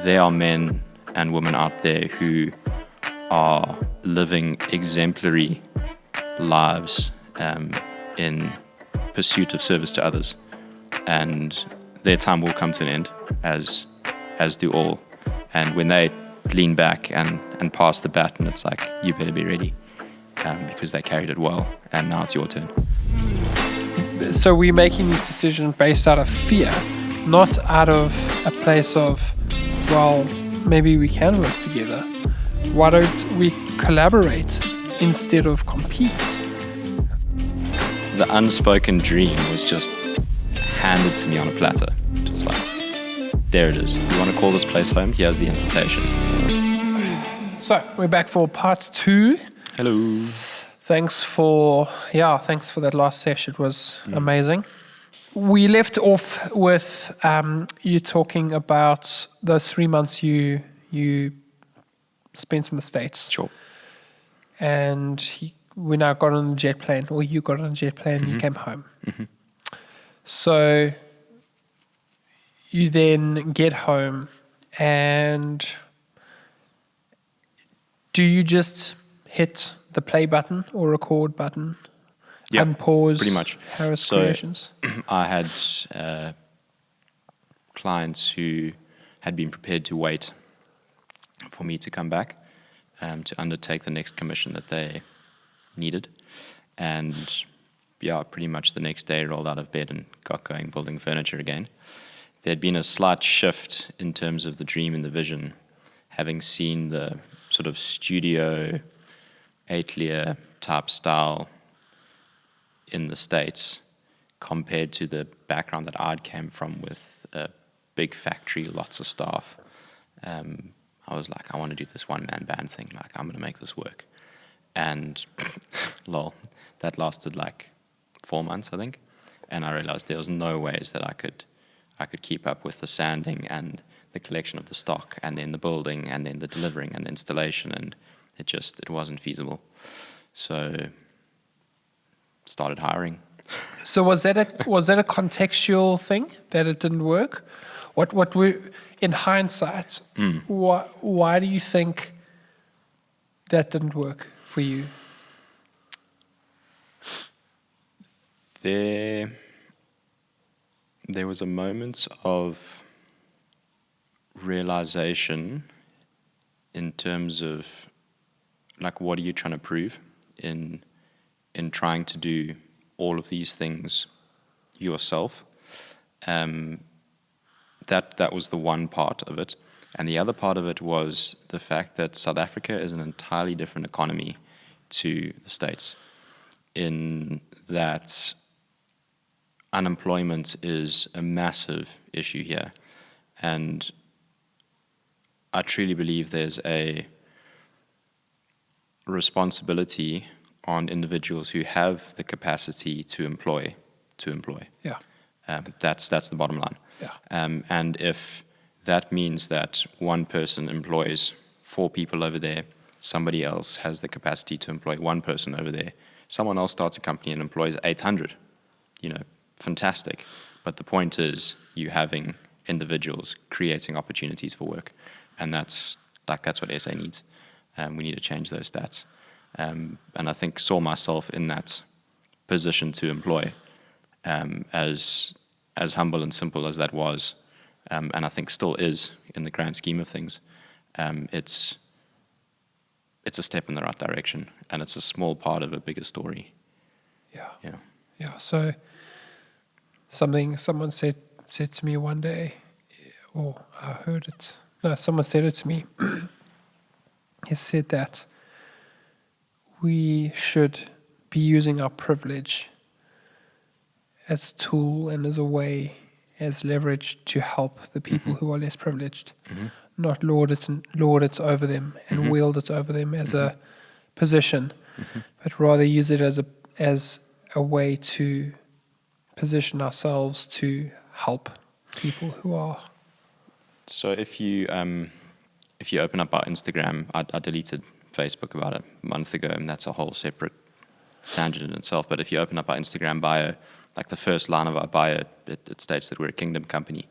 there are men and women out there who are living exemplary lives in pursuit of service to others, and their time will come to an end, as do all. And when they lean back and pass the baton, it's like, you better be ready, because they carried it well, and now it's your turn. So we're making these decisions based out of fear, not out of a place of, well, maybe we can work together. Why don't we collaborate instead of compete? The unspoken dream was just handed to me on a platter. Just like, there it is. You want to call this place home? Here's the invitation. So we're back for part 2. Hello. Thanks for that last session. It was amazing. We left off with you talking about those 3 months you spent in the States. Sure. And we now got on a jet plane, or you got on a jet plane and you came home. Mm-hmm. So you then get home, and do you just hit the play button or record button? Yeah, unpause pretty much. Harris So, Creations? I had clients who had been prepared to wait for me to come back to undertake the next commission that they needed. And yeah, pretty much the next day rolled out of bed and got going building furniture again. There had been a slight shift in terms of the dream and the vision, having seen the sort of studio atelier type style in the States compared to the background that I'd came from with a big factory, lots of staff. I was like, I want to do this one-man band thing. Like, I'm going to make this work. And lol, that lasted like 4 months, I think. And I realized there was no ways that I could keep up with the sanding and the collection of the stock and then the building and then the delivering and the installation, and it wasn't feasible. So started hiring. So was that a contextual thing that it didn't work? What we in hindsight, why do you think that didn't work for you? There was a moment of realization in terms of, like, what are you trying to prove in trying to do all of these things yourself? That was the one part of it. And the other part of it was the fact that South Africa is an entirely different economy to the States, in that unemployment is a massive issue here. And I truly believe there's a responsibility on individuals who have the capacity to employ. Yeah. That's the bottom line. Yeah. And if that means that one person employs 4 people over there, somebody else has the capacity to employ 1 person over there, someone else starts a company and employs 800, fantastic. But the point is, you having individuals creating opportunities for work. And that's what SA needs. We need to change those stats. And I think saw myself in that position to employ, as humble and simple as that was, and I think still is in the grand scheme of things. It's a step in the right direction, and it's a small part of a bigger story. Yeah. So someone said to me one day, or I heard it. No, someone said it to me. He said that we should be using our privilege as a tool and as a way, as leverage to help the people who are less privileged, not lord it over them and wield it over them as a position, but rather use it as a way to position ourselves to help people who are. So if you open up our Instagram, I deleted Facebook about a month ago, and that's a whole separate tangent in itself. But if you open up our Instagram bio, like the first line of our bio, it states that we're a kingdom company.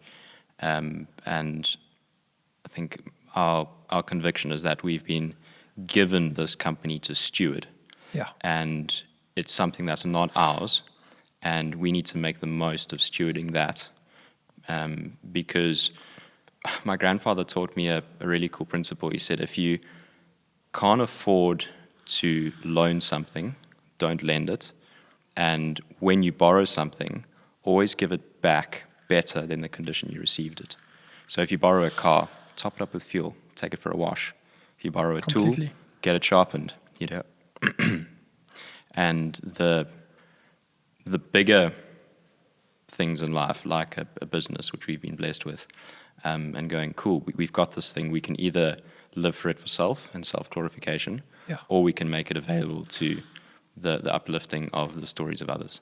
And I think our conviction is that we've been given this company to steward, Yeah. and it's something that's not ours, and we need to make the most of stewarding that, because my grandfather taught me a really cool principle. He said, if you can't afford to loan something, don't lend it. And when you borrow something, always give it back better than the condition you received it. So if you borrow a car, top it up with fuel, take it for a wash. If you borrow a tool, get it sharpened, you know. And the bigger things in life, like a business, which we've been blessed with, and going, cool, we've got this thing. We can either live for it for self and self-glorification, or we can make it available to the uplifting of the stories of others.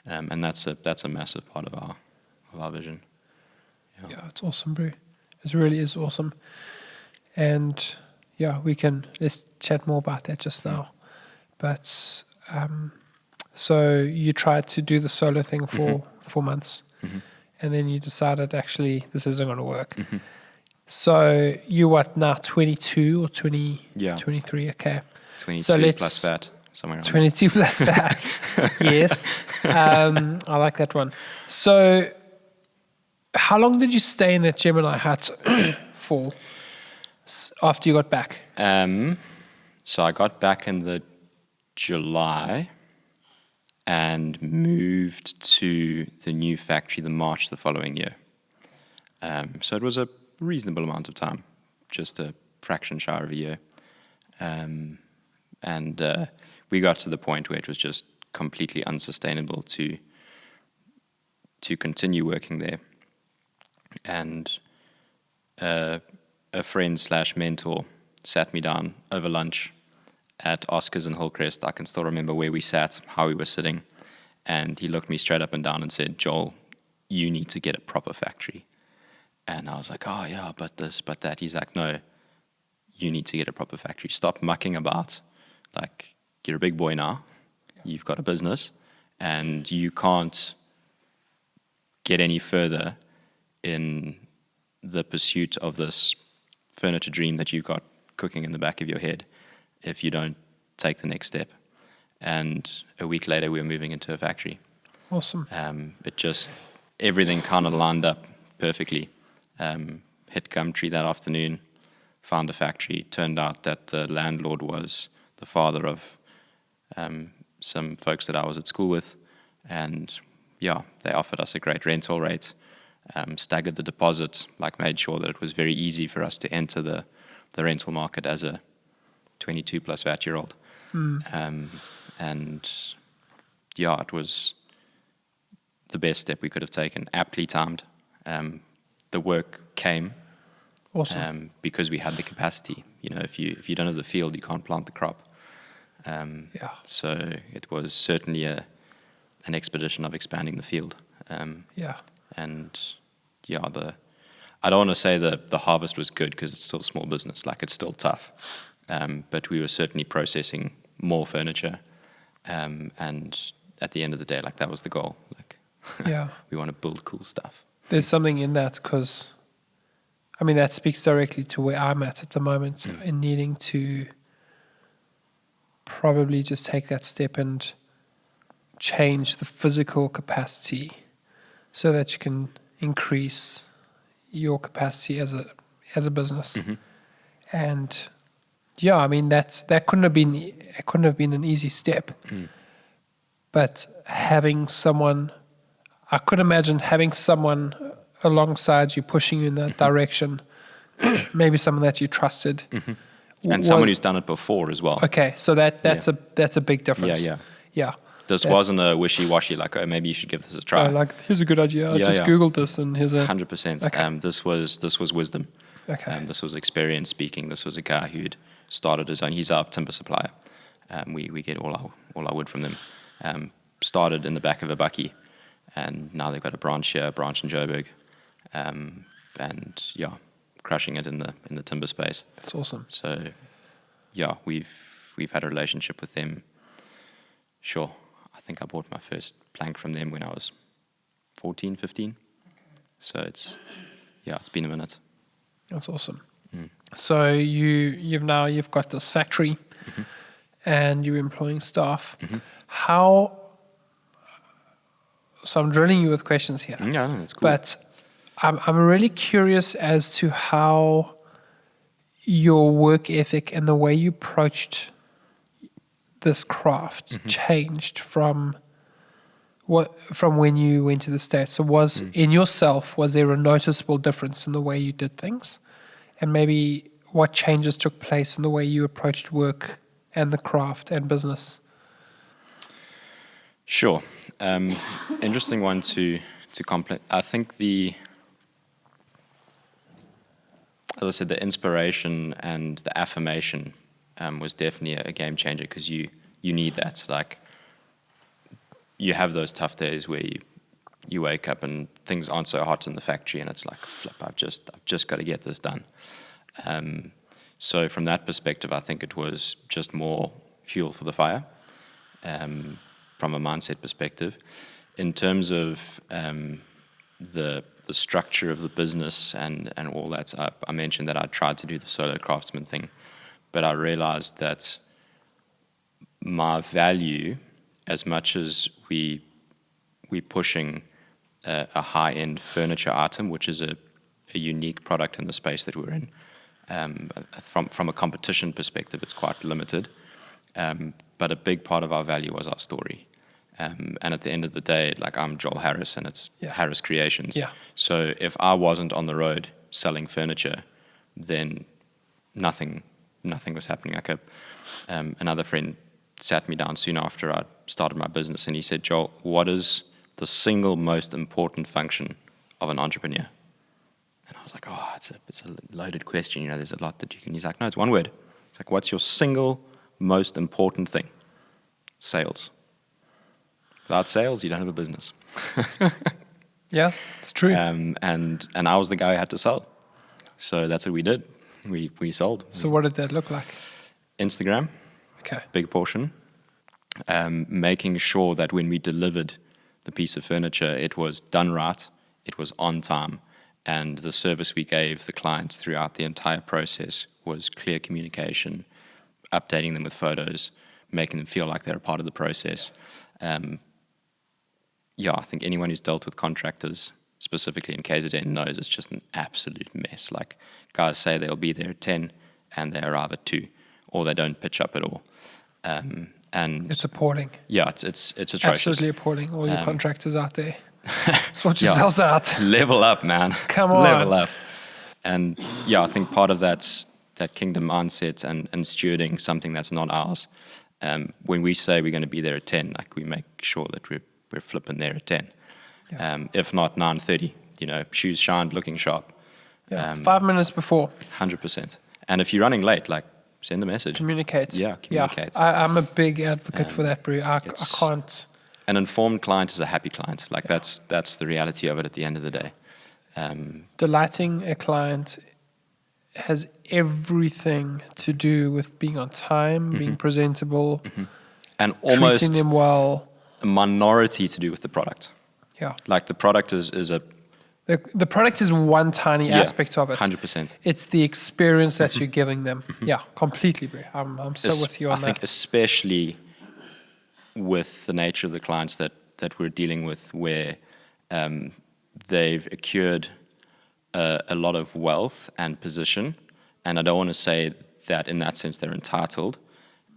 And that's a massive part of our vision. Yeah, it's awesome, bro. It really is awesome. And yeah, let's chat more about that just now. But so you tried to do the solo thing for 4 months, and then you decided, actually, this isn't going to work. So you what now, 22 or 20? Yeah. 23, okay. 22 plus VAT, somewhere around 22 plus VAT, yes. I like that one. So how long did you stay in that Gemini hut for after you got back? So I got back in the July and moved to the new factory the March the following year. So it was a reasonable amount of time, just a fraction shy of a year. And we got to the point where it was just completely unsustainable to continue working there. And a friend/mentor sat me down over lunch at Oscar's in Hillcrest. I can still remember where we sat, how we were sitting, and he looked me straight up and down and said, "Joel, you need to get a proper factory." And I was like, "Oh yeah, but this, but that." He's like, "No, you need to get a proper factory. Stop mucking about. Like, you're a big boy now. You've got a business, and you can't get any further in the pursuit of this furniture dream that you've got cooking in the back of your head if you don't take the next step." And a week later, we were moving into a factory. Awesome. It just, everything kind of lined up perfectly. Hit Gumtree that afternoon, found a factory. Turned out that the landlord was the father of some folks that I was at school with. And yeah, they offered us a great rental rate, staggered the deposit, like made sure that it was very easy for us to enter the rental market as a 22 plus VAT-year-old. And yeah, it was the best step we could have taken, aptly timed. The work came. Awesome. Because we had the capacity. You know, if you don't have the field, you can't plant the crop. So it was certainly an expedition of expanding the field. And yeah, I don't want to say the harvest was good because it's still a small business. Like, it's still tough. But we were certainly processing more furniture. And at the end of the day, like, that was the goal. Like, we want to build cool stuff. There's something in that, because I mean, that speaks directly to where I'm at the moment, in needing to probably just take that step and change the physical capacity so that you can increase your capacity as a business. And yeah, I mean, that couldn't have been an easy step. But having someone, I could imagine having someone alongside you, pushing you in that direction, maybe someone that you trusted, and someone who's done it before as well. Okay, so that's a big difference. Yeah. This wasn't a wishy-washy, like, oh, maybe you should give this a try. Like, here's a good idea. I just Googled this, and here's a 100%. Okay. This was wisdom. Okay. This was experience speaking. This was a guy who'd started his own. He's our timber supplier. We get all our wood from them. Started in the back of a bucky, and now they've got a branch here, a branch in Joburg. And yeah, crushing it in the timber space. That's awesome. So yeah, we've had a relationship with them. Sure, I think I bought my first plank from them when I was 14, 15. So it's been a minute. That's awesome. So you've got this factory, and you're employing staff. How? So I'm drilling you with questions here. Yeah, no, that's cool. But I'm really curious as to how your work ethic and the way you approached this craft changed from when you went to the States. So was there a noticeable difference in the way you did things? And maybe what changes took place in the way you approached work and the craft and business? Sure. Interesting one to complete. I think as I said, the inspiration and the affirmation was definitely a game changer, because you need that. Like, you have those tough days where you wake up and things aren't so hot in the factory, and it's like, flip, I've just got to get this done. So from that perspective, I think it was just more fuel for the fire, from a mindset perspective. In terms of the structure of the business and all that, I mentioned that I tried to do the solo craftsman thing, but I realized that my value, as much as we're pushing a high-end furniture item, which is a unique product in the space that we're in, from a competition perspective, it's quite limited. But a big part of our value was our story. And at the end of the day, like, I'm Joel Harris, and it's Harris Creations. Yeah. So if I wasn't on the road selling furniture, then nothing was happening. Like, another friend sat me down soon after I started my business, and he said, Joel, what is the single most important function of an entrepreneur? And I was like, oh, it's a loaded question. There's a lot that you can. He's like, no, it's one word. It's like, what's your single most important thing? Sales. Without sales, you don't have a business. Yeah, it's true. And I was the guy who had to sell. So that's what we did. We sold. So what did that look like? Instagram. Okay. Big portion. Making sure that when we delivered the piece of furniture, it was done right, it was on time, and the service we gave the clients throughout the entire process was clear communication, updating them with photos, making them feel like they're a part of the process. I think anyone who's dealt with contractors, specifically in KZN, knows it's just an absolute mess. Like, guys say they'll be there at 10 and they arrive at 2, or they don't pitch up at all. And it's appalling. Yeah, it's atrocious. Absolutely appalling. All your contractors out there. Sort yourselves out. Level up, man. Come on. Level up. And I think part of that's that kingdom mindset and stewarding something that's not ours. When we say we're going to be there at 10, like, we make sure that we're flipping there at 10. Yeah. If not 9:30, shoes shined, looking sharp. Yeah. 5 minutes before. 100%. And if you're running late, like, send a message. Communicate. Yeah, communicate. Yeah. I'm a big advocate for that, bro. I can't. An informed client is a happy client. Like, that's the reality of it at the end of the day. Delighting a client has everything to do with being on time, being presentable, and almost treating them well. A minority to do with the product. Yeah. Like, the product is a... The product is one tiny aspect of it. 100%. It's the experience that you're giving them. Yeah, completely, bro. I'm so with you on that. I think especially with the nature of the clients that we're dealing with, where they've accrued a lot of wealth and position, and I don't want to say that in that sense they're entitled,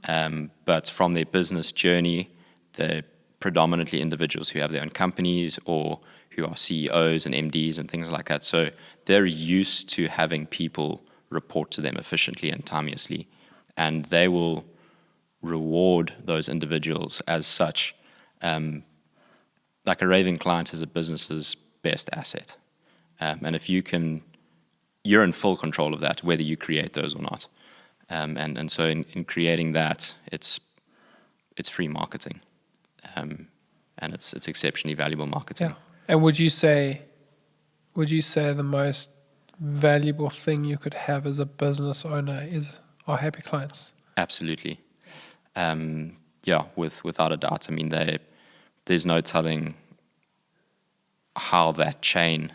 but from their business journey, they're predominantly individuals who have their own companies or who are CEOs and MDs and things like that. So they're used to having people report to them efficiently and timeously, and they will reward those individuals as such. Like, a raving client is a business's best asset. And if you're in full control of that, whether you create those or not. And so in creating that, it's free marketing. And it's exceptionally valuable marketing. Yeah. And would you say the most valuable thing you could have as a business owner are happy clients? Absolutely. Without a doubt. I mean, there's no telling how that chain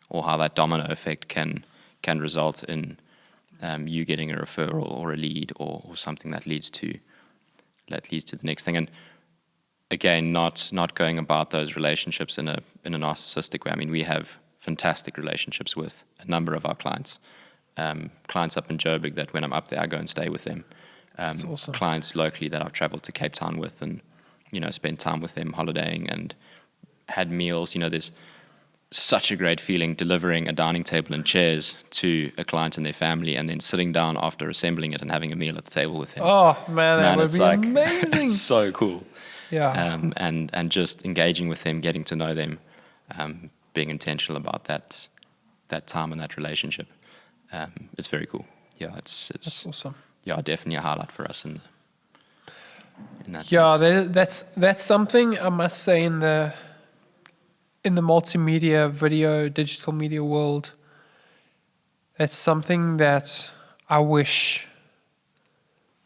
or how that domino effect can result in you getting a referral or a lead or something that leads to the next thing. And again, not going about those relationships in a narcissistic way. I mean, we have fantastic relationships with a number of our clients. Clients up in Joburg that when I'm up there, I go and stay with them. That's awesome. Clients locally that I've traveled to Cape Town with and, spent time with them holidaying and had meals. There's such a great feeling delivering a dining table and chairs to a client and their family and then sitting down after assembling it and having a meal at the table with them. Oh, man, that would it's be amazing. It's so cool. Yeah. And just engaging with them, getting to know them, being intentional about that time and that relationship. It's very cool. Yeah, it's That's awesome. Yeah, definitely a highlight for us in that Yeah, sense. that's something I must say in the multimedia, video, digital media world. It's something that I wish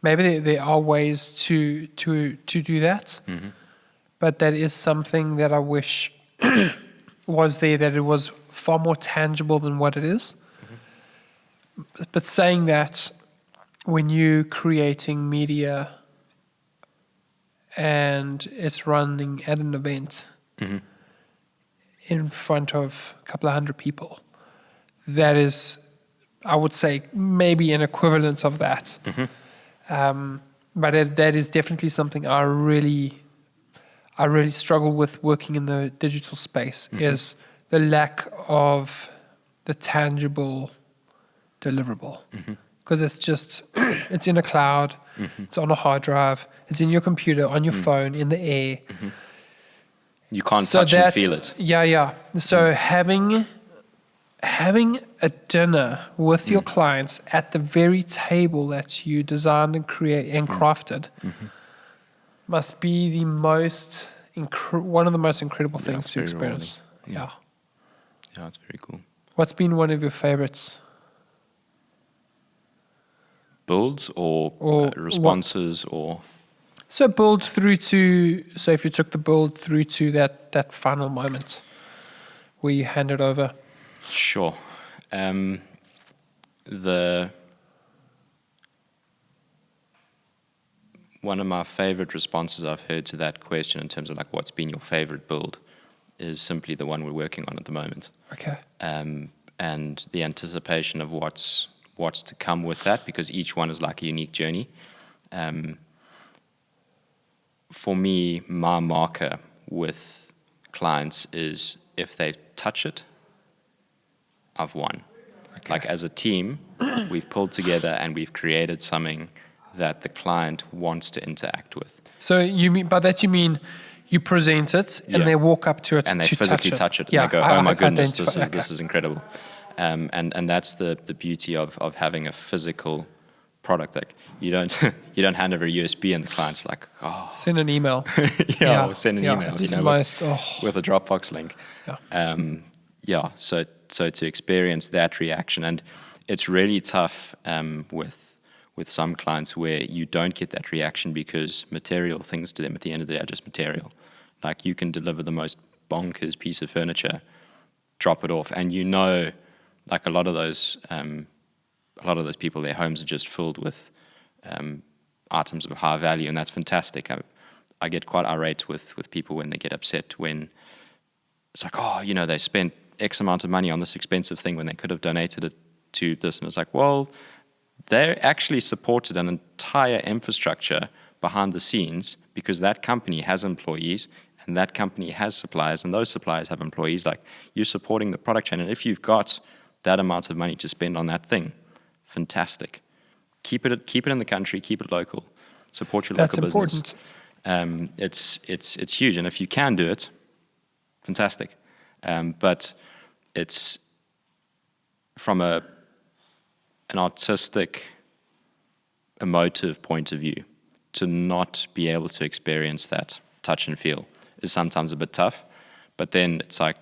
maybe there are ways to do that, but that is something that I wish was there, that it was far more tangible than what it is. But saying that, when you're creating media and it's running at an event in front of a couple of hundred people, that is, I would say, maybe an equivalent of that. But that is definitely something I really struggle with working in the digital space, is the lack of the tangible deliverable. Because it's just, it's in a cloud, it's on a hard drive, it's in your computer, on your phone, in the air. You can't touch and feel it. Yeah. So having a dinner with your clients at the very table that you designed and create and crafted must be the most one of the most incredible things to experience. Yeah, it's very cool. What's been one of your favorites? Builds or responses or so build through to, so if you took the build through to that final moment where you hand it over. Sure. One of my favorite responses I've heard to that question in terms of like what's been your favorite build is simply the one we're working on at the moment. Okay. And the anticipation of what's to come with that, because each one is like a unique journey. For me, my marker with clients is if they touch it, I've won. Okay. Like as a team, we've pulled together and we've created something that the client wants to interact with. So you mean by that you mean you present it and they walk up to it and they to physically touch it and they go, oh my goodness, this is incredible. And that's the beauty of having a physical product. Like you don't hand over a USB and the client's like, oh, send an email. Or send an email, with a Dropbox link. So to experience that reaction, and it's really tough with some clients where you don't get that reaction because material things to them at the end of the day are just material. Like you can deliver the most bonkers piece of furniture, drop it off, and like a lot of those people, their homes are just filled with items of high value, and that's fantastic. I get quite irate with people when they get upset when it's like, oh, they spent X amount of money on this expensive thing when they could have donated it to this, and it's like, well, they actually supported an entire infrastructure behind the scenes because that company has employees and that company has suppliers and those suppliers have employees. Like you're supporting the product chain, and if you've got that amount of money to spend on that thing, fantastic. Keep it in the country, keep it local, support your local business. It's huge, and if you can do it, fantastic. But it's from an artistic, emotive point of view, to not be able to experience that touch and feel is sometimes a bit tough. But then it's like,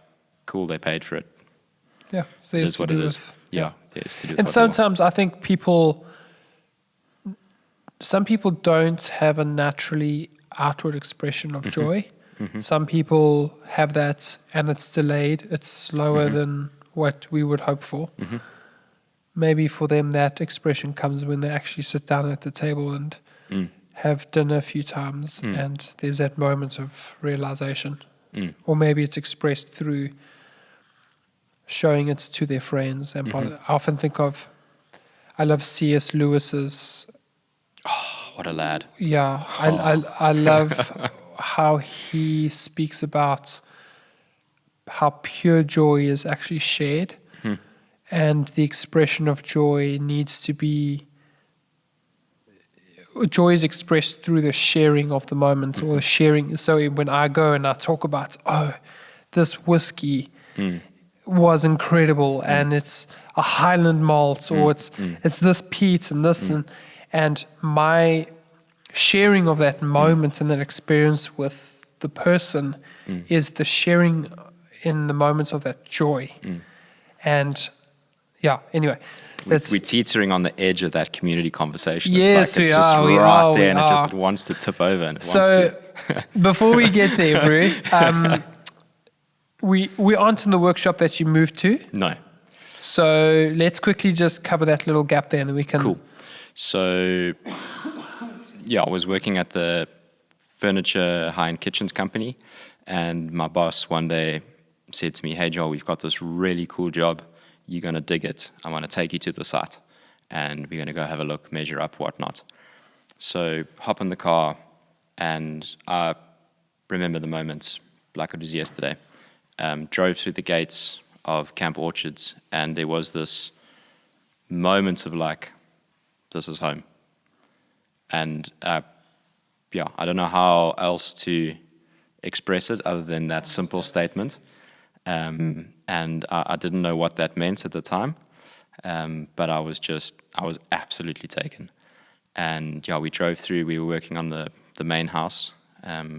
cool, they paid for it. Yeah, so it is what it is. Yeah, it's to do. And sometimes I think some people don't have a naturally outward expression of joy. Some people have that and it's delayed. It's slower than what we would hope for. maybe for them that expression comes when they actually sit down at the table and have dinner a few times, and there's that moment of realization. Or maybe it's expressed through showing it to their friends. And I often think of, I love C.S. Lewis's. Oh, what a lad. Yeah, I love how he speaks about how pure joy is actually shared, and the expression of joy needs to be. Joy is expressed through the sharing of the moment, or the sharing. So when I go and I talk about, oh, this whiskey was incredible, and it's a Highland malt, or it's this peat and this, and my sharing of that moment and that experience with the person is the sharing in the moments of that joy. And yeah, anyway. We're teetering on the edge of that community conversation. Yes, it's just right there, and it just wants to tip over. And before we get there, Bru, we aren't in the workshop that you moved to. No. So let's quickly just cover that little gap there, and then we can. Cool. So, yeah, I was working at the furniture high-end kitchens company, and my boss one day said to me, "Hey, Joel, we've got this really cool job. You're going to dig it. I want to take you to the site, and we're going to go have a look, measure up, whatnot." So hop in the car, and I remember the moment like it was yesterday. Drove through the gates of Camp Orchards, and there was this moment of like, this is home. And yeah, I don't know how else to express it other than that simple statement. And I didn't know what that meant at the time, but I was absolutely taken. And yeah, we drove through. We were working on the main house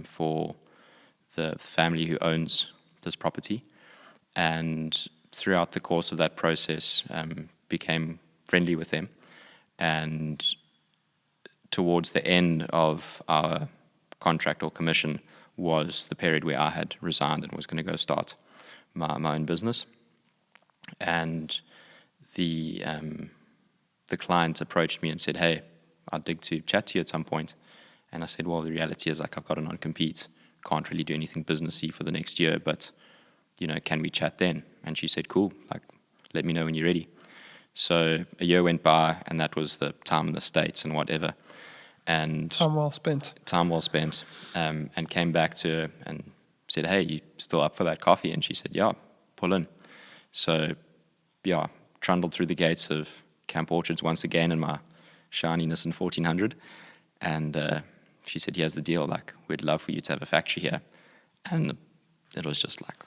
for the family who owns this property, and throughout the course of that process, became friendly with them. And towards the end of our contract or commission was the period where I had resigned and was going to go start my own business. And the client approached me and said, "Hey, I'd dig to chat to you at some point." And I said, "Well, the reality is like I've got a non-compete, can't really do anything businessy for the next year, but can we chat then?" And she said, "Cool, like let me know when you're ready." So a year went by, and that was the time in the States and whatever. And time well spent. And came back to her and said, "Hey, you still up for that coffee?" And she said, "Yeah, pull in." So, yeah, trundled through the gates of Camp Orchards once again in my shiny Nissan 1400. And she said, "Here's the deal. Like, we'd love for you to have a factory here." And it was just like...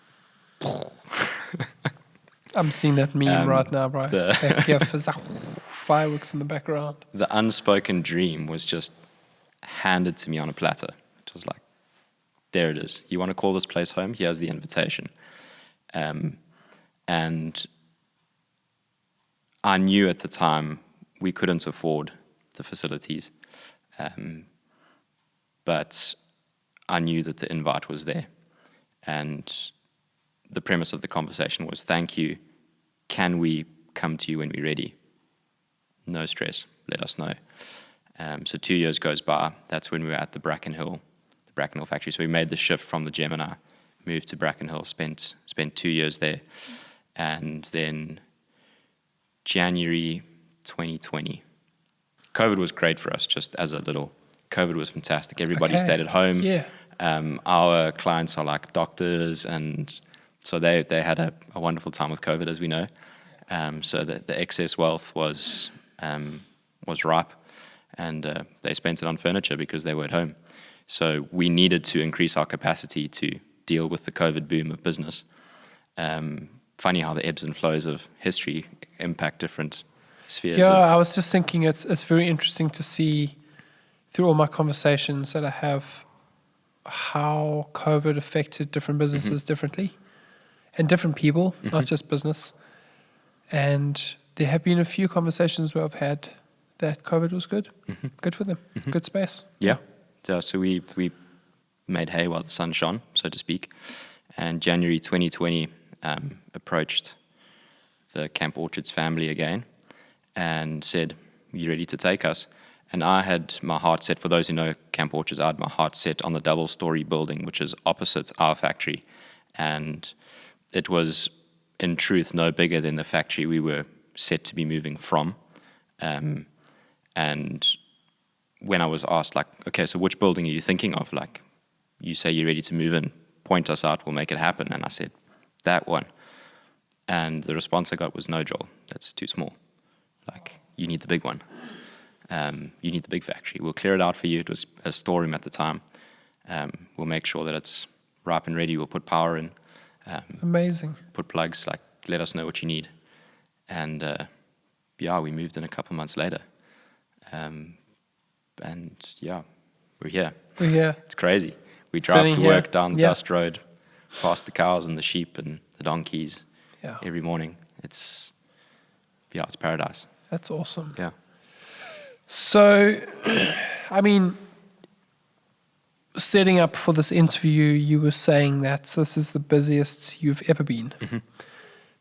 I'm seeing that meme right now, bro. That gif is like fireworks in the background. The unspoken dream was just handed to me on a platter. It was like, there it is. You want to call this place home? Here's the invitation. And I knew at the time we couldn't afford the facilities. But I knew that the invite was there. And the premise of the conversation was, "Thank you. Can we come to you when we're ready? No stress. Let us know." So 2 years goes by. That's when we were at the Bracken Hill factory. So we made the shift from the Gemini, moved to Bracken Hill, spent 2 years there. And then January 2020, COVID was great for us, just as a little. COVID was fantastic. Everybody stayed at home. Yeah. Our clients are like doctors, and so they had a wonderful time with COVID, as we know. So the excess wealth was ripe, and they spent it on furniture because they were at home. So we needed to increase our capacity to deal with the COVID boom of business. Funny how the ebbs and flows of history impact different spheres. Yeah, I was just thinking it's very interesting to see through all my conversations that I have how COVID affected different businesses differently, and different people, not just business. And there have been a few conversations where I've had that COVID was good. Good for them. Good space. Yeah. So we made hay while the sun shone, so to speak. And January 2020 approached the Camp Orchards family again and said, "You ready to take us?" And I had my heart set, for those who know Camp Orchards, I had my heart set on the double-story building, which is opposite our factory. And it was, in truth, no bigger than the factory we were set to be moving from. And when I was asked, like, okay, so which building are you thinking of? Like, you say you're ready to move in, point us out, we'll make it happen. And I said, that one. And the response I got was, no, Joel, that's too small. Like, you need the big one. You need the big factory. We'll clear it out for you. It was a storeroom at the time. We'll make sure that it's ripe and ready. We'll put power in. Amazing. Put plugs, like, let us know what you need. And, we moved in a couple months later. And, we're here. We're here. It's crazy. We drive to work down the Yeah. dust road, past the cows and the sheep and the donkeys Yeah. every morning. It's paradise. That's awesome. Yeah. So, I mean, setting up for this interview, you were saying that this is the busiest you've ever been. Mm-hmm.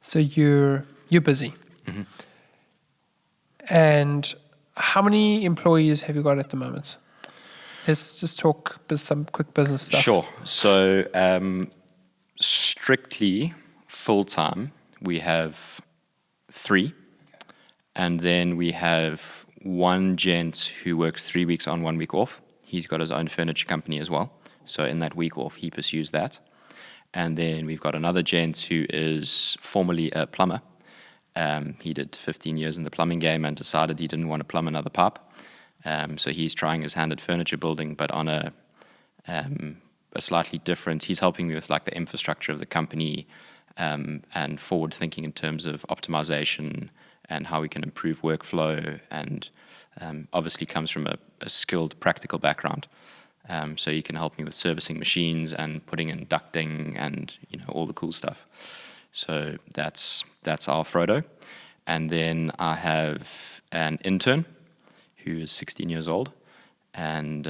So you're busy. Mm-hmm. And how many employees have you got at the moment? Let's just talk some quick business stuff. Sure. So, strictly full-time, we have 3. And then we have one gent who works 3 weeks on, 1 week off. He's got his own furniture company as well. So in that week off, he pursues that. And then we've got another gent who is formerly a plumber. He did 15 years in the plumbing game and decided he didn't want to plumb another pipe. So he's trying his hand at furniture building, but on a slightly different. He's helping me with like the infrastructure of the company and forward thinking in terms of optimization and how we can improve workflow, and obviously comes from a skilled practical background. So you can help me with servicing machines and putting in ducting and all the cool stuff. So that's our Frodo. And then I have an intern who is 16 years old, and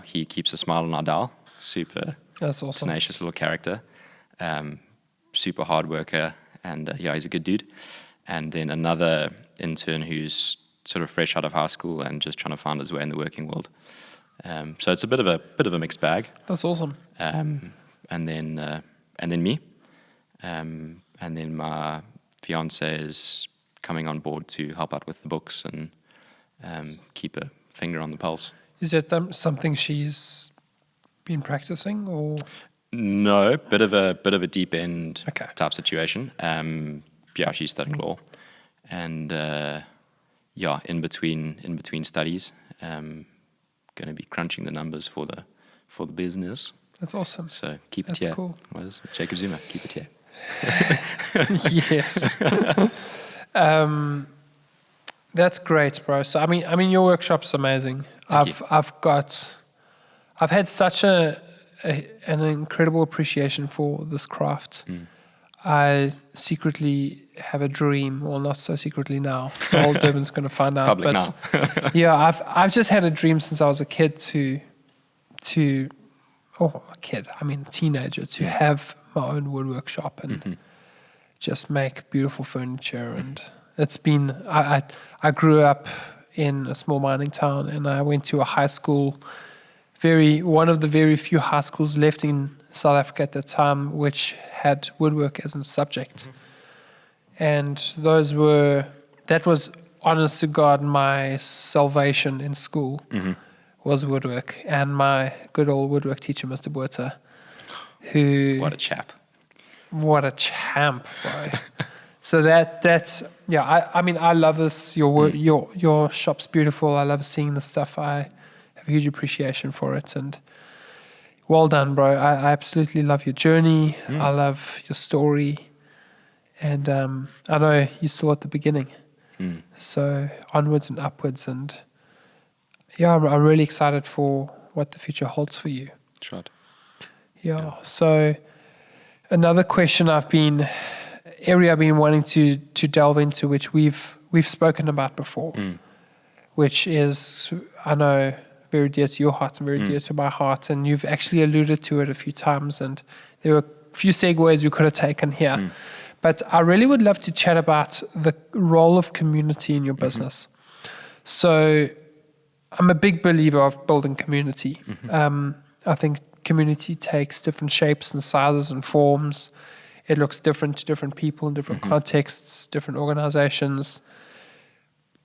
he keeps a smile on our dial. Super That's awesome. tenacious little character, super hard worker, and he's a good dude. And then another intern who's sort of fresh out of high school and just trying to find his way in the working world. So it's a bit of a mixed bag. That's awesome. And then me, and then my fiance is coming on board to help out with the books and keep a finger on the pulse. Is that something she's been practicing, or? No, bit of a deep end Okay. type situation. She's studying law, and in between studies, going to be crunching the numbers for the business. That's awesome. So keep it That's here. cool. What is it? Jacob Zuma, keep it here. Yes. That's great, bro. So I mean, your workshop's amazing. Thank you. I've had such an incredible appreciation for this craft. I secretly have a dream, well, not so secretly now. The whole Durban's going to find out. Public but now. I've just had a dream since I was a kid teenager, to have my own wood workshop and just make beautiful furniture. And it's been, I grew up in a small mining town, and I went to a high school, one of the very few high schools left in South Africa at the time, which had woodwork as a subject. And that was honest to God, my salvation in school was woodwork. And my good old woodwork teacher, Mr. Buerta, who... What a chap. What a champ, boy. So that's I mean, I love this. Your shop's beautiful. I love seeing the stuff. I have a huge appreciation for it, and well done, bro. I absolutely love your journey. I love your story, and I know you're still at the beginning. So onwards and upwards, and I'm really excited for what the future holds for you. Shot. Yeah. So another question I've been wanting to delve into, which we've spoken about before, which is, I know, very dear to your heart and very dear to my heart, and you've actually alluded to it a few times, and there were a few segues we could have taken here. But I really would love to chat about the role of community in your business. So I'm a big believer of building community. I think community takes different shapes and sizes and forms. It looks different to different people in different contexts, different organizations.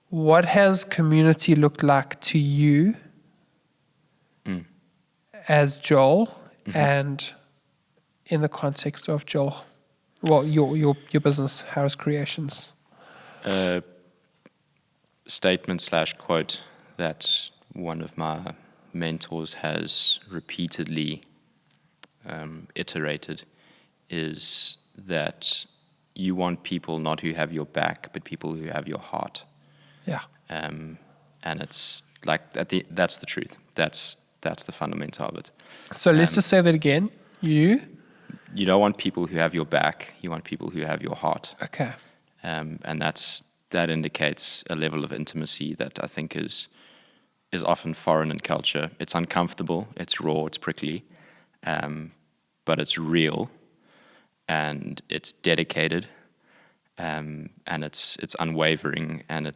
What has community looked like to you as Joel and in the context of Joel? Well, your business, Harris Creations. Statement / quote that one of my mentors has repeatedly iterated is that you want people not who have your back, but people who have your heart. Yeah. And it's like that's the truth. That's the fundamental of it. So let's just say that again. You don't want people who have your back. You want people who have your heart. Okay. And that indicates a level of intimacy that I think is often foreign in culture. It's uncomfortable. It's raw. It's prickly, but it's real, and it's dedicated, and it's unwavering, and I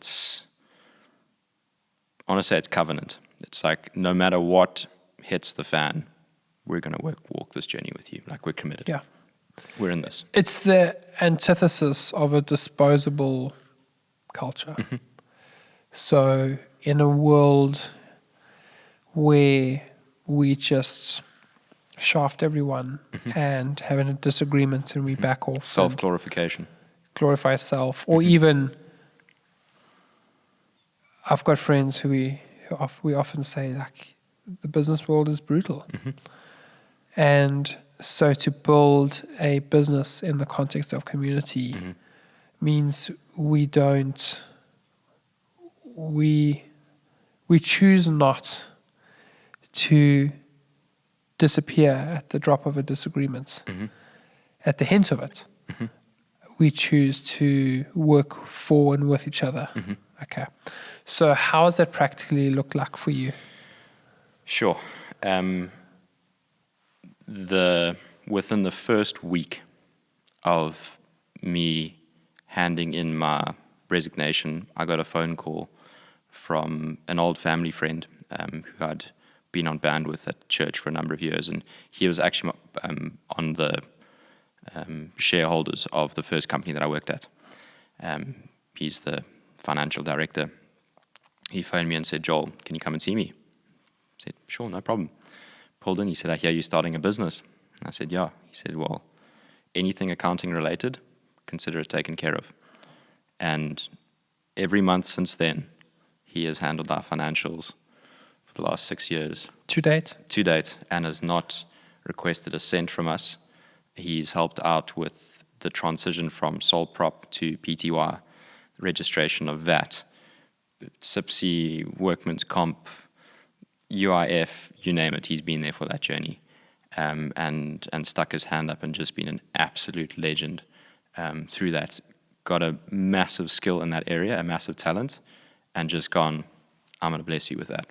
want to say it's covenant. It's like no matter what hits the fan, we're going to walk this journey with you. Like we're committed. Yeah. We're in this. It's the antithesis of a disposable culture. So in a world where we just shaft everyone and having a disagreement and we back off. Self-glorification. Glorify self. Or even, I've got friends who we often say, like, the business world is brutal. And so to build a business in the context of community means we choose not to disappear at the drop of a disagreement. At the hint of it, we choose to work for and with each other. Okay. So how does that practically look like for you? Sure. Within the first week of me handing in my resignation, I got a phone call from an old family friend who I'd been on band with at church for a number of years, and he was actually on the shareholders of the first company that I worked at. He's the financial director. He phoned me and said, "Joel, can you come and see me?" I said, "Sure, no problem." Pulled in, he said, "I hear you're starting a business." I said, "Yeah." He said, "Well, anything accounting related, consider it taken care of." And every month since then, he has handled our financials for the last 6 years. To date, and has not requested a cent from us. He's helped out with the transition from sole prop to PTY, registration of VAT, SIPC, workman's comp, UIF, you name it. He's been there for that journey, and stuck his hand up and just been an absolute legend through that. Got a massive skill in that area, a massive talent, and just gone, "I'm going to bless you with that.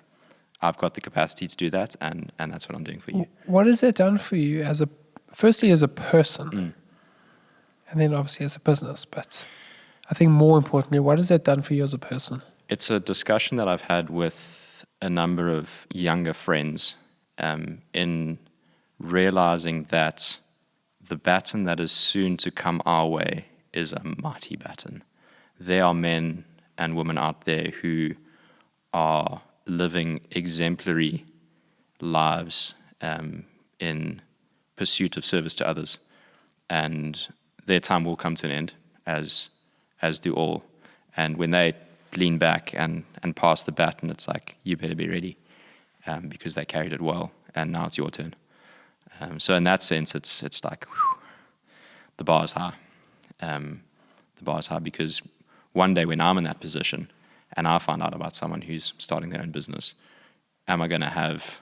I've got the capacity to do that, and that's what I'm doing for you." What has that done for you firstly as a person, and then obviously as a business? But I think more importantly, what has that done for you as a person? It's a discussion that I've had with a number of younger friends in realizing that the baton that is soon to come our way is a mighty baton. There are men and women out there who are living exemplary lives in pursuit of service to others, and their time will come to an end, as do all. And when they lean back and pass the baton, it's like, you better be ready, because they carried it well, and now it's your turn. So in that sense, it's like, whew, the bar is high. The bar is high because one day when I'm in that position and I find out about someone who's starting their own business, am I going to have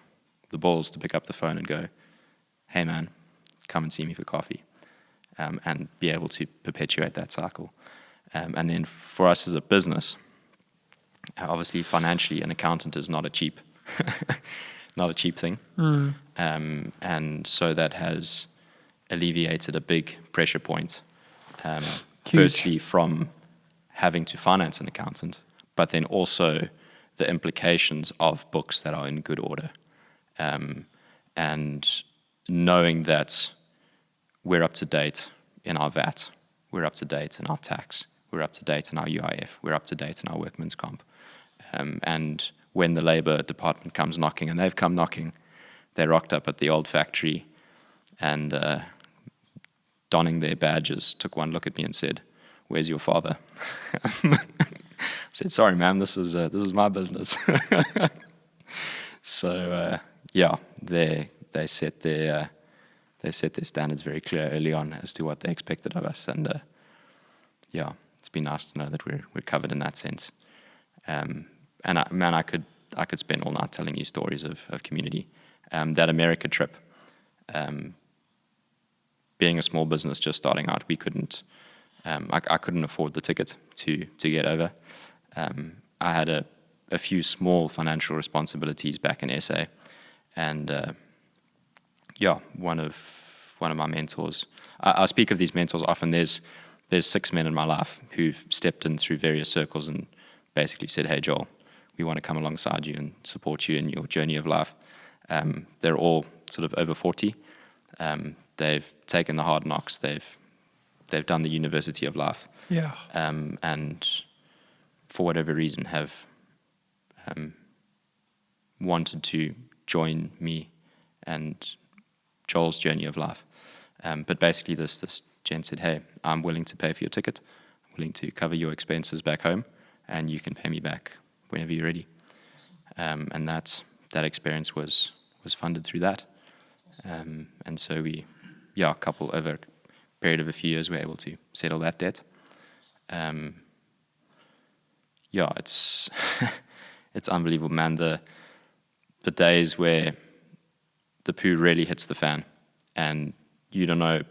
the balls to pick up the phone and go, "Hey man, come and see me for coffee," and be able to perpetuate that cycle? And then for us as a business, obviously financially, an accountant is not a cheap thing. And so that has alleviated a big pressure point Firstly, from having to finance an accountant, but then also the implications of books that are in good order, and knowing that we're up to date in our VAT, we're up to date in our tax, we're up to date in our UIF, we're up to date in our workman's comp. And when the Labour Department comes knocking, and they've come knocking, they rocked up at the old factory and donning their badges, took one look at me and said, "Where's your father?" I said, "Sorry, ma'am, this is my business." So yeah, they set their standards very clear early on as to what they expected of us, and yeah, it's been nice to know that we're covered in that sense. And I could spend all night telling you stories of community. That America trip, being a small business just starting out, we couldn't. I couldn't afford the ticket to get over. I had a few small financial responsibilities back in SA, and yeah, one of my mentors. I speak of these mentors often. There's 6 men in my life who've stepped in through various circles and basically said, "Hey, Joel, we want to come alongside you and support you in your journey of life." They're all sort of over 40. They've taken the hard knocks. They've done the university of life. Yeah. And for whatever reason have wanted to join me and Joel's journey of life. But basically this gent said, "Hey, I'm willing to pay for your ticket. I'm willing to cover your expenses back home, and you can pay me back whenever you're ready." And that experience was funded through that. And so a couple over a period of a few years, we were able to settle that debt. It's it's unbelievable, man. The days where the poo really hits the fan and you don't know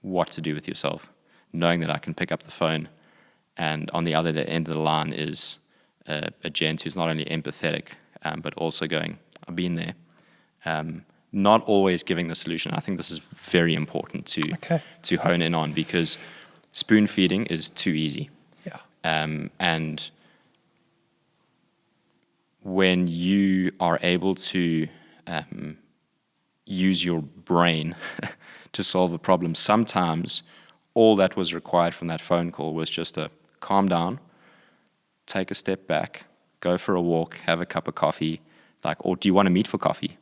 what to do with yourself, knowing that I can pick up the phone and on the other end of the line is a gent who's not only empathetic, but also going, "I've been there." Not always giving the solution. I think this is very important to hone in on, because spoon feeding is too easy. Yeah. And when you are able to use your brain to solve a problem, sometimes all that was required from that phone call was just a calm down, take a step back, go for a walk, have a cup of coffee, or do you want to meet for coffee?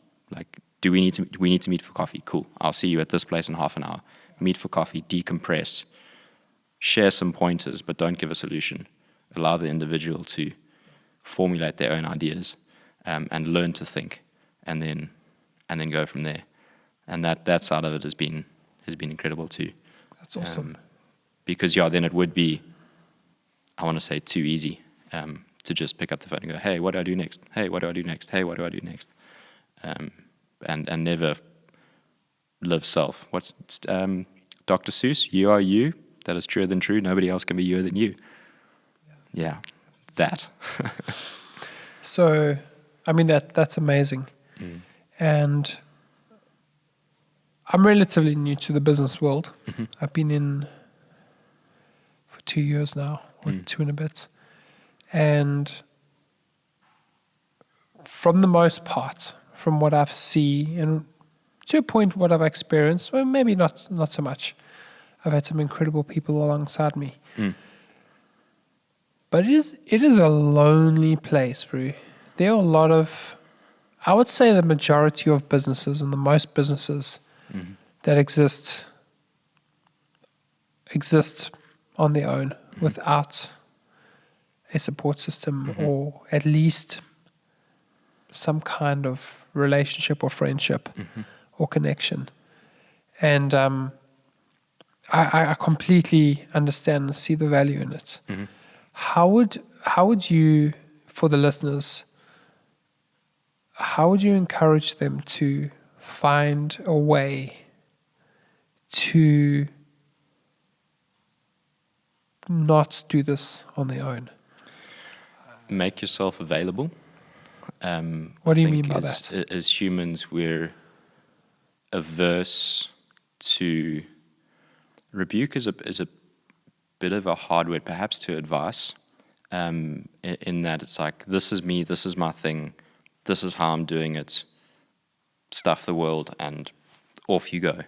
Do we need to meet for coffee? Cool. I'll see you at this place in half an hour. Meet for coffee, decompress, share some pointers, but don't give a solution. Allow the individual to formulate their own ideas, and learn to think, and then go from there. And that side of it has been incredible too. That's awesome. Because then it would be, I want to say, too easy to just pick up the phone and go, "Hey, what do I do next? Hey, what do I do next? Hey, what do I do next?" And never live self. What's Dr. Seuss? "You are you. That is truer than true. Nobody else can be youer than you." Yeah, that. So, I mean, that's amazing. And I'm relatively new to the business world. Mm-hmm. I've been in for 2 years now, or 2 and a bit. And from the most part, from what I've seen, and to a point what I've experienced, well, maybe not so much. I've had some incredible people alongside me. But it is a lonely place, bro. There are a lot of, I would say the majority of businesses and the most businesses that exist on their own without a support system or at least some kind of relationship or friendship or connection. And I completely understand and see the value in it. How would you, for the listeners, how would you encourage them to find a way to not do this on their own? Make yourself available. What do you mean by that? As humans, we're averse to rebuke. Is a bit of a hard word, perhaps, to advice. In that it's like, this is me, this is my thing, this is how I'm doing it. Stuff the world, and off you go.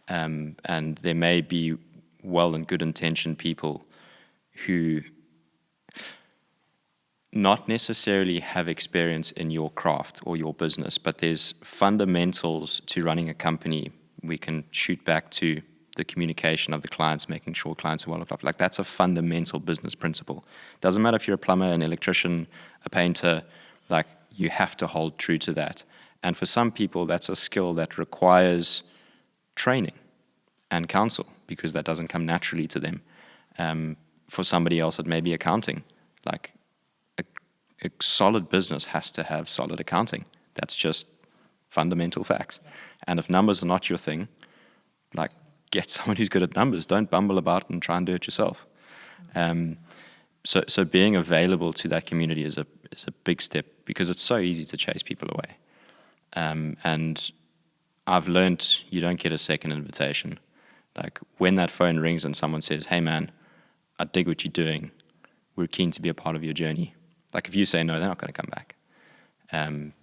And there may be well and good intentioned people who not necessarily have experience in your craft or your business, but there's fundamentals to running a company. We can shoot back to the communication of the clients, making sure clients are well looked after. Like, that's a fundamental business principle. Doesn't matter if you're a plumber, an electrician, a painter, like, you have to hold true to that. And for some people, that's a skill that requires training and counsel, because that doesn't come naturally to them. For somebody else, it may be accounting. Like, a solid business has to have solid accounting. That's just fundamental facts. And if numbers are not your thing, like, get someone who's good at numbers. Don't bumble about and try and do it yourself. So being available to that community is a big step, because it's so easy to chase people away. And I've learned you don't get a second invitation. Like, when that phone rings and someone says, "Hey man, I dig what you're doing. We're keen to be a part of your journey." Like, if you say no, they're not going to come back.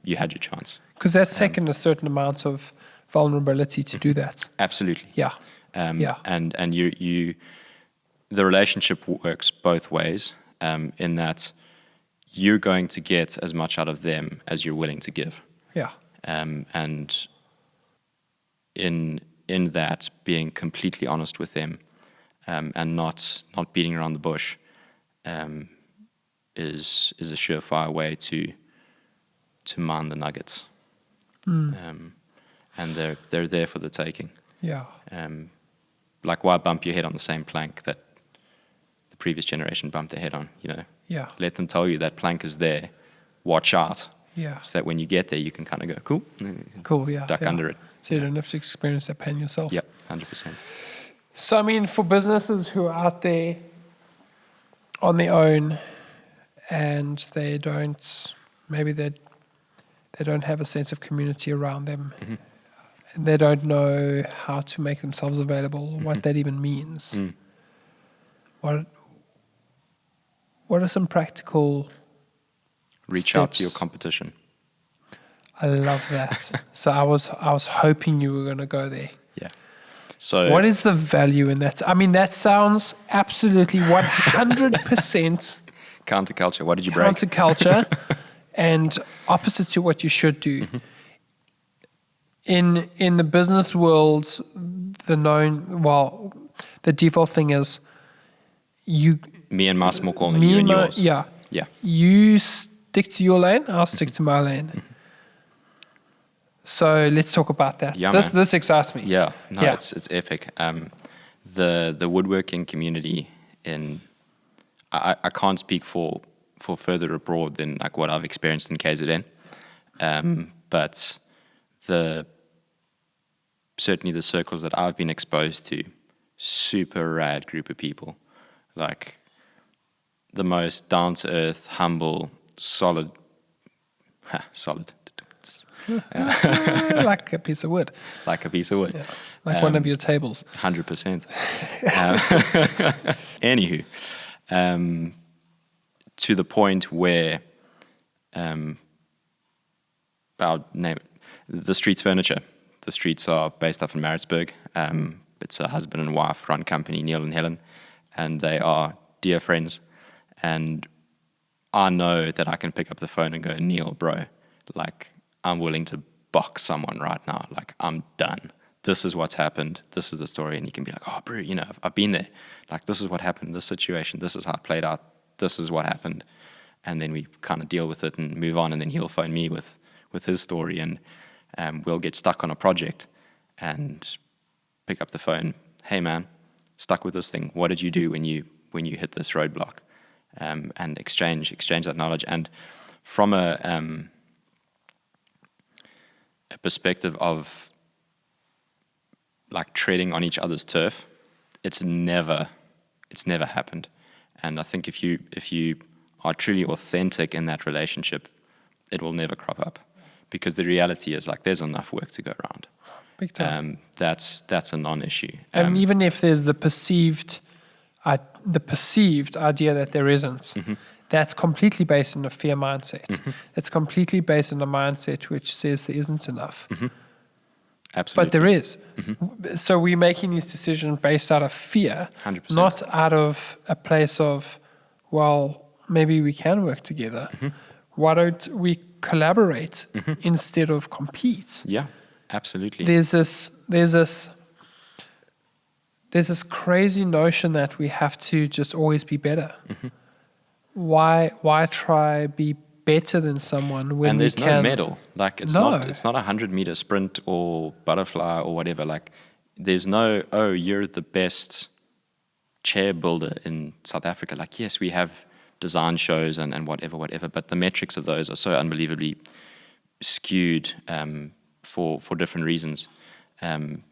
You had your chance. Because that's taken a certain amount of vulnerability to do that. Absolutely. Yeah. And you the relationship works both ways, in that you're going to get as much out of them as you're willing to give. Yeah. And in that, being completely honest with them, and not beating around the bush, is a surefire way to mine the nuggets. And they're there for the taking. Yeah. Like, why bump your head on the same plank that the previous generation bumped their head on? Yeah. Let them tell you that plank is there. Watch out. Yeah. So that when you get there, you can kind of go, Cool. Yeah. duck under it. So you don't have to experience that pain yourself. Yep, 100%. So, I mean, for businesses who are out there on their own, and they don't have a sense of community around them, and they don't know how to make themselves available, what that even means. What are some practical Reach out to steps? your competition. I love that. So I was hoping you were going to go there. Yeah. So What is the value in that? I mean, that sounds absolutely 100% counterculture. What did you break? counterculture and opposite to what you should do. In the business world, the default thing is Me and Massimo calling you and yours. Yeah. Yeah. You stick to your lane, I'll stick to my lane. So let's talk about that. Yeah, This excites me. Yeah. No, Yeah. it's epic. The woodworking community I can't speak for further abroad than like what I've experienced in KZN. But certainly the circles that I've been exposed to, super rad group of people. Like, the most down-to-earth, humble, solid. Like a piece of wood. Like a piece of wood. Yeah. Like one of your tables. 100%. Anywho, to the point where, I'll name it, the Streets Furniture. The Streets are based up in Maritzburg. It's a husband and wife run company, Neil and Helen, and they are dear friends. And I know that I can pick up the phone and go, "Neil, bro, like, I'm willing to box someone right now. Like, I'm done. This is what's happened. This is the story." And he can be like, "Oh, bro, I've been there. Like, this is what happened, this situation, this is how it played out, this is what happened." And then we kind of deal with it and move on. And then he'll phone me with his story, and we'll get stuck on a project and pick up the phone. "Hey, man, stuck with this thing. What did you do when you hit this roadblock?" And exchange that knowledge. And from a perspective of like treading on each other's turf, it's never happened. And I think if you are truly authentic in that relationship, it will never crop up, because the reality is, like, there's enough work to go around. Big time. That's a non-issue. And even if there's the perceived the perceived idea that there isn't. That's completely based on a fear mindset. It's completely based on a mindset which says there isn't enough. Absolutely. But there is. So we're making these decisions based out of fear, 100%. not out of a place of, well, maybe we can work together. Why don't we collaborate instead of compete? Yeah, absolutely. There's this crazy notion that we have to just always be better. Why try be better than someone when and there's we can? no medal. Like it's not a 100-meter sprint or butterfly or whatever. Like there's no, oh, you're the best chair builder in South Africa. Like, yes, we have design shows and whatever, but the metrics of those are so unbelievably skewed for different reasons. And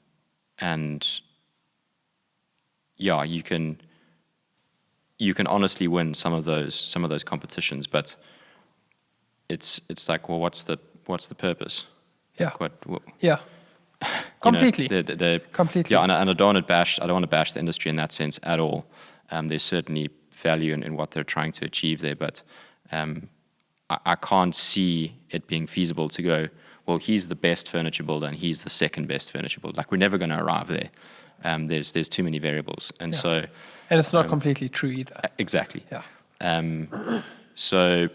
yeah, you can honestly win some of those competitions, but it's like, well, what's the purpose? Yeah. Like Yeah. Completely. Completely. Yeah, and I don't want to bash the industry in that sense at all. There's certainly value in what they're trying to achieve there, but I can't see it being feasible to go, well, he's the best furniture builder and he's the second best furniture builder. Like, we're never going to arrive there. There's too many variables, and so. And it's not completely true either. Exactly. Yeah. So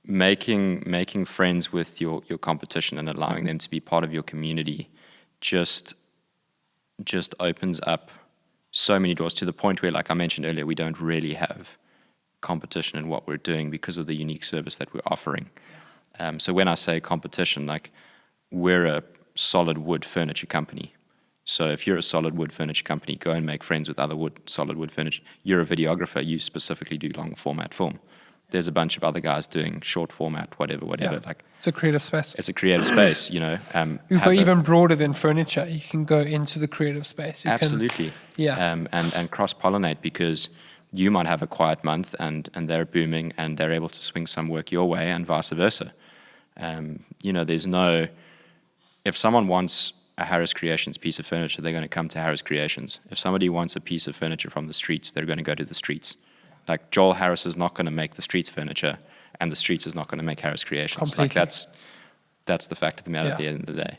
making friends with your competition and allowing them to be part of your community just opens up so many doors, to the point where, like I mentioned earlier, we don't really have competition in what we're doing because of the unique service that we're offering. So when I say competition, like, we're a solid wood furniture company. So if you're a solid wood furniture company, go and make friends with other solid wood furniture. You're a videographer, you specifically do long format film. There's a bunch of other guys doing short format, whatever. Yeah. Like, it's a creative space. It's a creative space, You go even broader than furniture. You can go into the creative space. Absolutely. And cross-pollinate, because you might have a quiet month and they're booming and they're able to swing some work your way, and vice versa. There's no... If someone wants a Harris Creations piece of furniture, they're going to come to Harris Creations. If somebody wants a piece of furniture from the streets, they're going to go to the streets. Like, Joel Harris is not going to make the streets furniture, and the streets is not going to make Harris Creations. Completely. Like, that's the fact of the matter at the end of the day.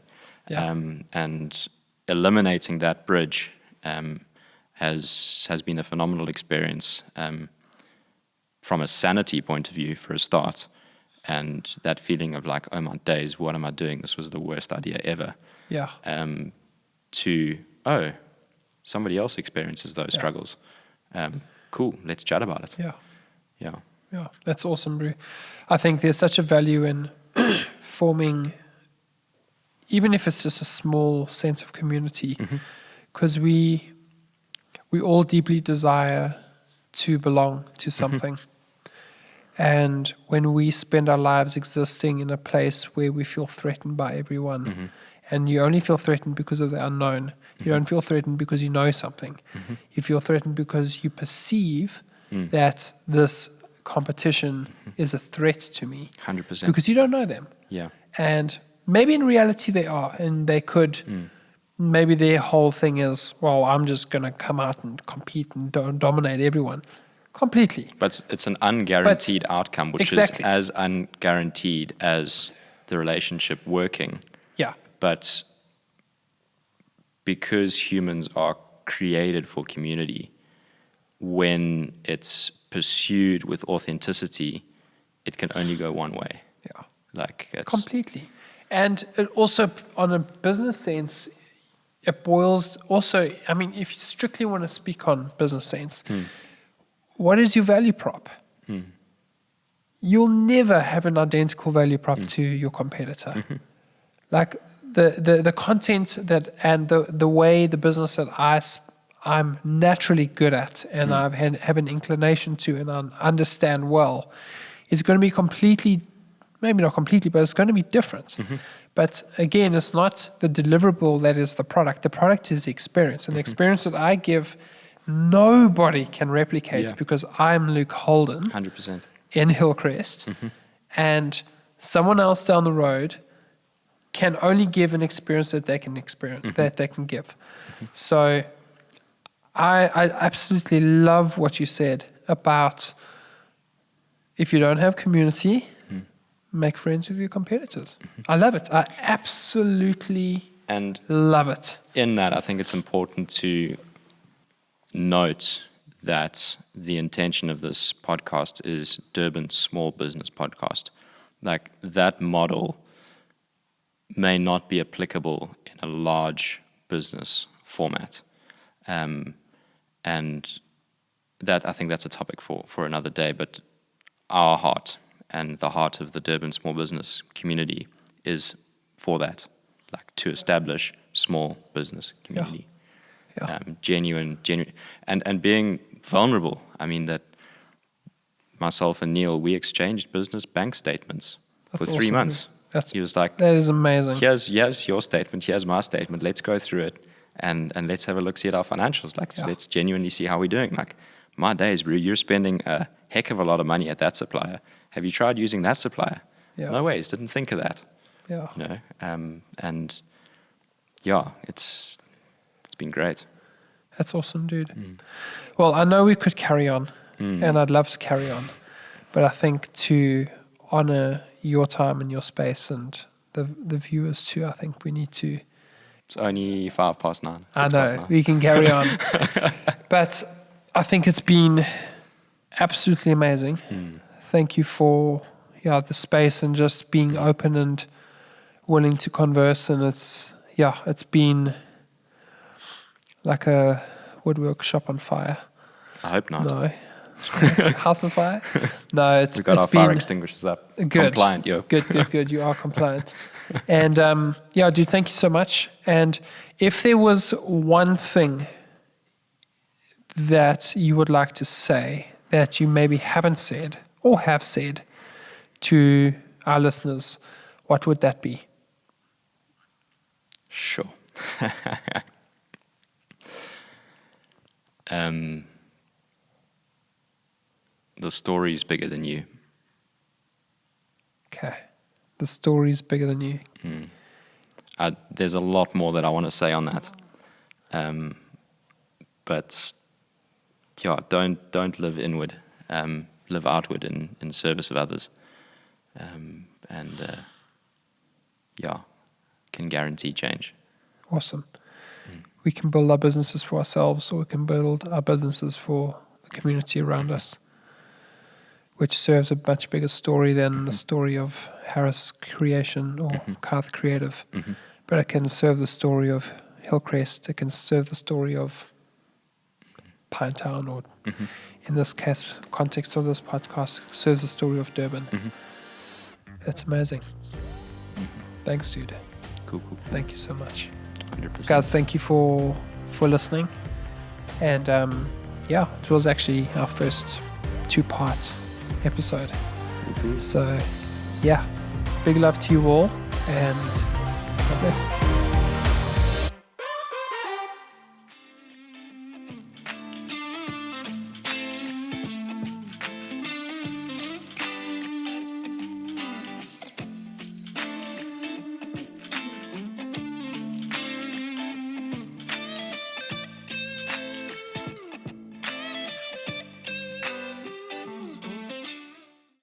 Yeah. And eliminating that bridge has been a phenomenal experience from a sanity point of view, for a start, and that feeling of like, oh my days, what am I doing? This was the worst idea ever. Yeah. To, oh, somebody else experiences those struggles. Cool, let's chat about it. Yeah, that's awesome, Brew. I think there's such a value in forming, even if it's just a small sense of community, because we all deeply desire to belong to something. And when we spend our lives existing in a place where we feel threatened by everyone, and you only feel threatened because of the unknown, you don't feel threatened because you know something. You feel threatened because you perceive that this competition is a threat to me. 100%. Because you don't know them. Yeah. And maybe in reality they are, and they could, maybe their whole thing is, well, I'm just going to come out and compete and dominate everyone. Completely. But it's an unguaranteed outcome, which is as unguaranteed as the relationship working. Yeah. But because humans are created for community, when it's pursued with authenticity, it can only go one way. Yeah. Like, it's completely. And it also, on a business sense, it boils also, I mean, if you strictly want to speak on business sense, what is your value prop? You'll never have an identical value prop to your competitor. Like, the content that, and the way the business that I'm naturally good at, and I have an inclination to, and I understand well, is going to be completely, maybe not completely, but it's going to be different. But again, it's not the deliverable that is the product. The product is the experience, and the experience that I give, nobody can replicate, because I'm Luke Holden 100%. in Hillcrest, and someone else down the road can only give an experience that they can experience, that they can give. So I absolutely love what you said about if you don't have community, make friends with your competitors. I love it. I absolutely And love it. in that, I think it's important to note that the intention of this podcast is Durban Small Business Podcast. Like, that model may not be applicable in a large business format. And that, I think that's a topic for another day, but our heart and the heart of the Durban small business community is for that, like to establish small business community. Yeah. Genuine, and being vulnerable. I mean, that myself and Neil, we exchanged business bank statements for 3 awesome, months. He was like, that is amazing. here's your statement, here's my statement, let's go through it and let's have a look, see at our financials. Like, let's genuinely see how we're doing. Like, my days, bro, you're spending a heck of a lot of money at that supplier. Have you tried using that supplier? Yeah. No ways, didn't think of that. Yeah. You know, and yeah, it's been great. That's awesome, dude. Well, I know we could carry on, and I'd love to carry on, but I think to honor your time and your space and the viewers too, I think we need to. It's only 9:05. I know, we can carry on. But I think it's been absolutely amazing. Thank you for the space and just being open and willing to converse. And it's been like a woodwork shop on fire. I hope not. No. House on fire? No, We've got our fire extinguishers up. Good. Compliant, yo. Good. You are compliant. And dude, thank you so much. And if there was one thing that you would like to say that you maybe haven't said or have said to our listeners, what would that be? Sure. The story is bigger than you. Okay. The story's bigger than you. There's a lot more that I want to say on that. But yeah, don't live inward. Live outward in service of others. Can guarantee change. Awesome. We can build our businesses for ourselves, or we can build our businesses for the community around us, which serves a much bigger story than the story of Harris Creation or Karth Creative. But it can serve the story of Hillcrest. It can serve the story of Pinetown, or in this case, context of this podcast, serves the story of Durban. That's amazing. Thanks, dude. Cool. Thank you so much. 100%. Guys, thank you for listening. And it was actually our first 2-part episode. So, big love to you all, and God bless.